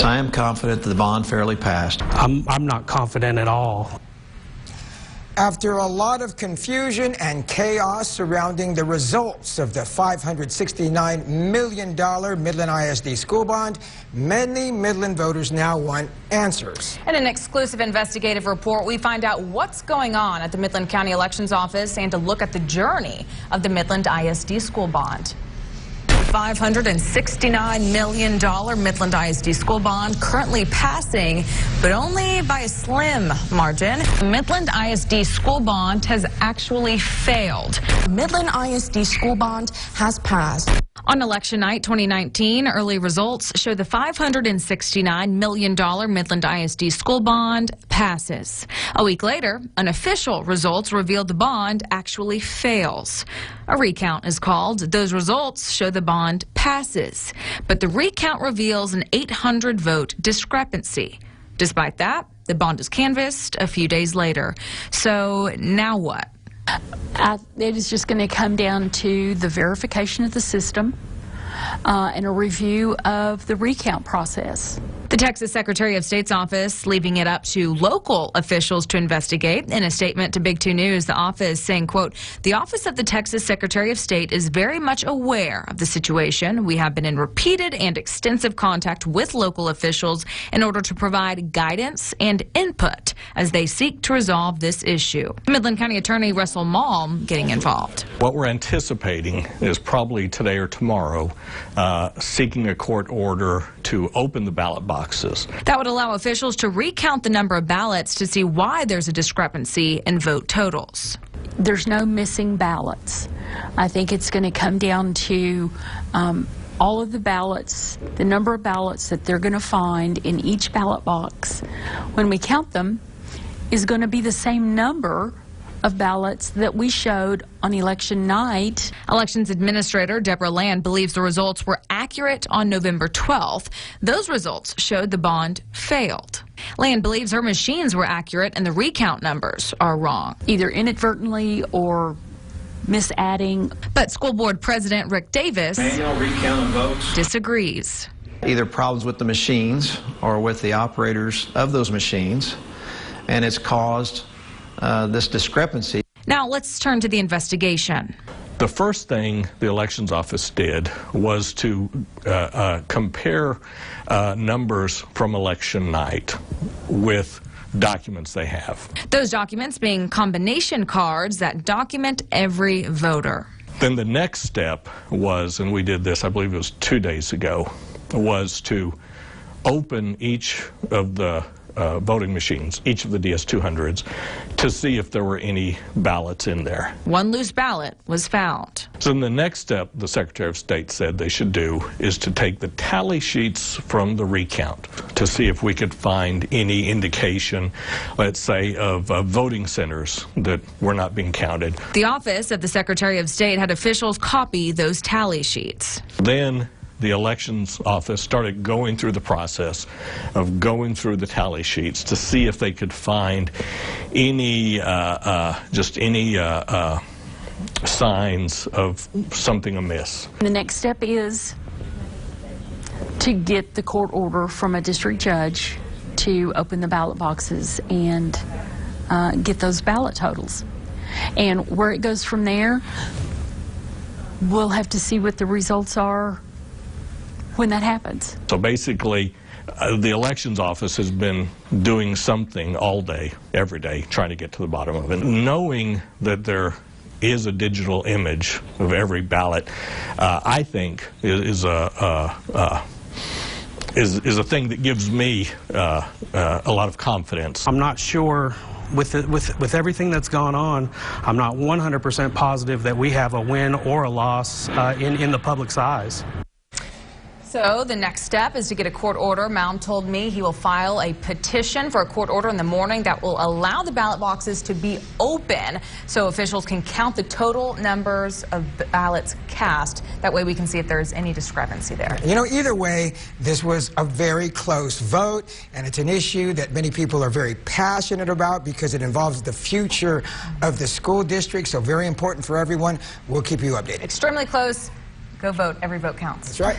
I am confident that the bond fairly passed. I'm not confident at all. After a lot of confusion and chaos surrounding the results of the $569 million Midland ISD school bond, many Midland voters now want answers. In an exclusive investigative report, we find out what's going on at the Midland County Elections Office and to look at the journey of the Midland ISD school bond. $569 million Midland ISD school bond currently passing, but only by a slim margin. The Midland ISD school bond has actually failed. The Midland ISD school bond has passed. On election night 2019, early results show the $569 million Midland ISD school bond passes. A week later, unofficial results revealed the bond actually fails. A recount is called. Those results show the bond passes, but the recount reveals an 800-vote discrepancy. Despite that, the bond is canvassed a few days later. So now what? It is just going to come down to the verification of the system and a review of the recount process. The Texas Secretary of State's office leaving it up to local officials to investigate. In a statement to Big 2 News, the office saying, quote, "The Office of the Texas Secretary of State is very much aware of the situation. We have been in repeated and extensive contact with local officials in order to provide guidance and input as they seek to resolve this issue." Midland County Attorney Russell Malm getting involved. What we're anticipating is probably today or tomorrow seeking a court order to open the ballot boxes. That would allow officials to recount the number of ballots to see why there's a discrepancy in vote totals. There's no missing ballots. I think it's going to come down to all of the ballots, the number of ballots that they're going to find in each ballot box. When we count them, is going to be the same number of ballots that we showed on election night. Elections Administrator Deborah Land believes the results were accurate on November 12th. Those results showed the bond failed. Land believes her machines were accurate and the recount numbers are wrong. Either inadvertently or misadding. But School Board President Rick Davis Manual recount of votes disagrees. Either problems with the machines or with the operators of those machines, and it's caused this discrepancy. Now let's turn to the investigation. The first thing the elections office did was to compare numbers from election night with documents they have. Those documents being combination cards that document every voter. Then the next step was, and we did this, I believe it was 2 days ago, was to open each of the voting machines, each of the DS200s, to see if there were any ballots in there. One loose ballot was found. So then the next step the Secretary of State said they should do is to take the tally sheets from the recount to see if we could find any indication, let's say, of voting centers that were not being counted. The Office of the Secretary of State had officials copy those tally sheets. Then the elections office started going through the process of going through the tally sheets to see if they could find any, signs of something amiss. The next step is to get the court order from a district judge to open the ballot boxes and get those ballot totals. And where it goes from there, we'll have to see what the results are when that happens. So basically, the elections office has been doing something all day, every day, trying to get to the bottom of it. Knowing that there is a digital image of every ballot, I think is a thing that gives me a lot of confidence. I'm not sure. With everything that's gone on, I'm not 100% positive that we have a win or a loss in the public's eyes. So the next step is to get a court order. Malm told me he will file a petition for a court order in the morning that will allow the ballot boxes to be open so officials can count the total numbers of ballots cast. That way we can see if there's any discrepancy there. You know, either way, this was a very close vote, and it's an issue that many people are very passionate about because it involves the future of the school district, so very important for everyone. We'll keep you updated. Extremely close. Go vote. Every vote counts. That's right.